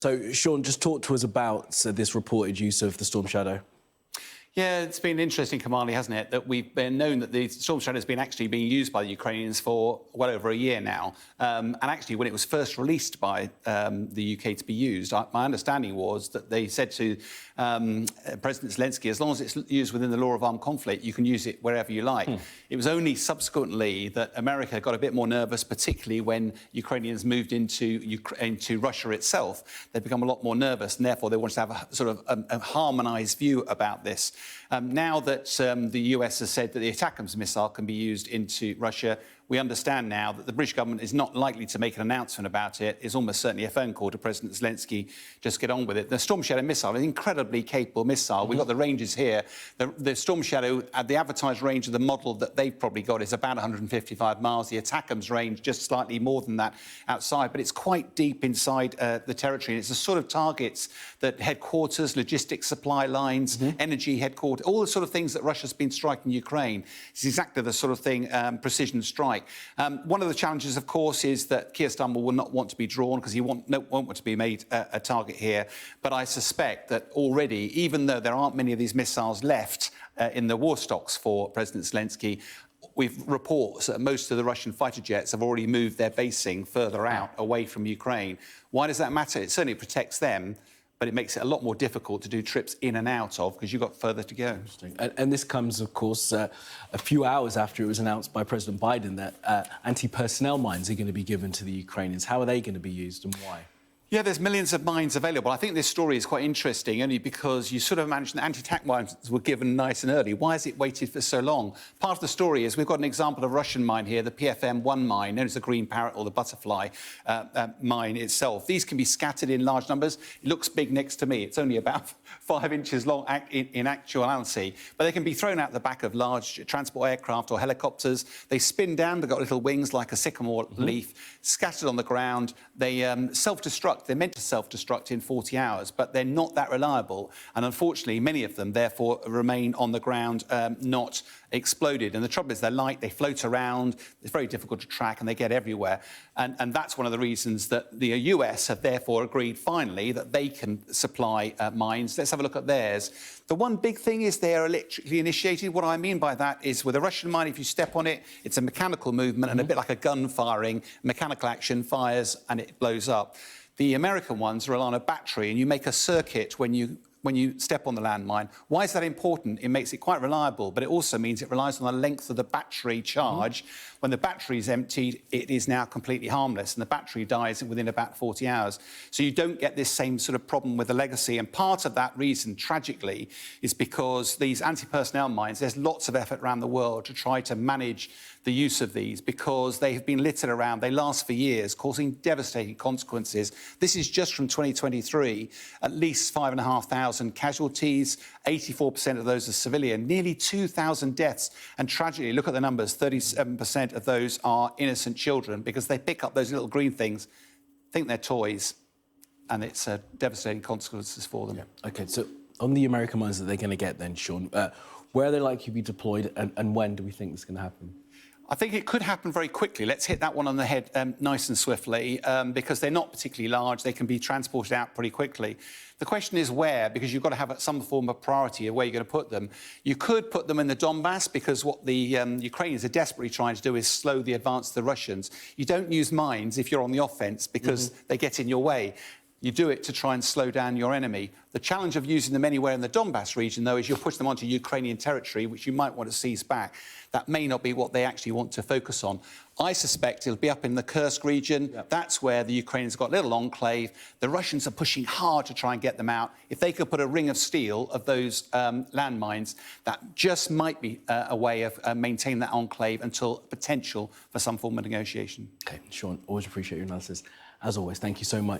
So, Sean, just talk to us about this reported use of the Storm Shadow. Yeah, it's been interesting, Kamali, hasn't it, that we've been known that the Storm Shadow has been actually being used by the Ukrainians for well over a year now. And actually, when it was first released by the UK to be used, my understanding was that they said to President Zelensky, as long as it's used within the law of armed conflict, you can use it wherever you like. It was only subsequently that America got a bit more nervous, particularly when Ukrainians moved into Russia itself. They've become a lot more nervous, and therefore they wanted to have a sort of a harmonised view about this. Now that the US has said that the ATACMS missile can be used into Russia, we understand now that the British government is not likely to make an announcement about it. It's almost certainly a phone call to President Zelensky, just get on with it. The Storm Shadow missile, an incredibly capable missile. We've got the ranges here. The Storm Shadow, at the advertised range of the model that they've probably got is about 155 miles. The ATACMS range, just slightly more than that outside, but it's quite deep inside the territory. And it's the sort of targets that headquarters, logistics supply lines, energy headquarters, all the sort of things that Russia's been striking Ukraine. It's exactly the sort of thing, precision strike. One of the challenges, of course, is that Keir Starmer will not want to be drawn because he won't want to be made a target here. But I suspect that already, even though there aren't many of these missiles left in the war stocks for President Zelensky, we've reports that most of the Russian fighter jets have already moved their basing further out, away from Ukraine. Why does that matter? It certainly protects them, but it makes it a lot more difficult to do trips in and out of because you've got further to go. And this comes, of course, a few hours after it was announced by President Biden that anti-personnel mines are going to be given to the Ukrainians. How are they going to be used and why? Yeah, there's millions of mines available. I think this story is quite interesting, only because you sort of managed that anti-tank mines were given nice and early. Why has it waited for so long? Part of the story is we've got an example of a Russian mine here, the PFM-1 mine, known as the Green Parrot or the Butterfly mine itself. These can be scattered in large numbers. It looks big next to me. It's only about 5 inches long in actuality, but they can be thrown out the back of large transport aircraft or helicopters. They spin down. They've got little wings like a sycamore leaf, scattered on the ground. They self-destruct. They're meant to self-destruct in 40 hours, but they're not that reliable. And unfortunately, many of them, therefore, remain on the ground, not exploded. And the trouble is they're light, they float around, it's very difficult to track, and they get everywhere. And that's one of the reasons that the US have therefore agreed, finally, that they can supply mines. Let's have a look at theirs. The one big thing is they're electrically initiated. What I mean by that is with a Russian mine, if you step on it, it's a mechanical movement and a bit like a gun firing. Mechanical action fires and it blows up. The American ones rely on a battery, and you make a circuit when you step on the landmine. Why is that important? It makes it quite reliable, but it also means it relies on the length of the battery charge. When the battery is emptied, it is now completely harmless, and the battery dies within about 40 hours. So you don't get this same sort of problem with the legacy. And part of that reason, tragically, is because these anti-personnel mines, there's lots of effort around the world to try to manage the use of these because they have been littered around. They last for years, causing devastating consequences. This is just from 2023, at least 5,500 casualties, 84% of those are civilian, nearly 2,000 deaths. And tragically, look at the numbers, 37% of those are innocent children because they pick up those little green things, think they're toys, and it's devastating consequences for them. Yeah. OK, so on the American mines that they're going to get then, Sean, where are they likely to be deployed and when do we think this is going to happen? I think it could happen very quickly. Let's hit that one on the head nice and swiftly, because they're not particularly large. They can be transported out pretty quickly. The question is where, because you've got to have some form of priority of where you're going to put them. You could put them in the Donbass, because what the Ukrainians are desperately trying to do is slow the advance of the Russians. You don't use mines if you're on the offence, because they get in your way. You do it to try and slow down your enemy. The challenge of using them anywhere in the Donbass region, though, is you'll push them onto Ukrainian territory, which you might want to seize back. That may not be what they actually want to focus on. I suspect it'll be up in the Kursk region. Yep. That's where the Ukrainians got a little enclave. The Russians are pushing hard to try and get them out. If they could put a ring of steel of those landmines, that just might be a way of maintaining that enclave until potential for some form of negotiation. OK, Sean, always appreciate your analysis. As always, thank you so much.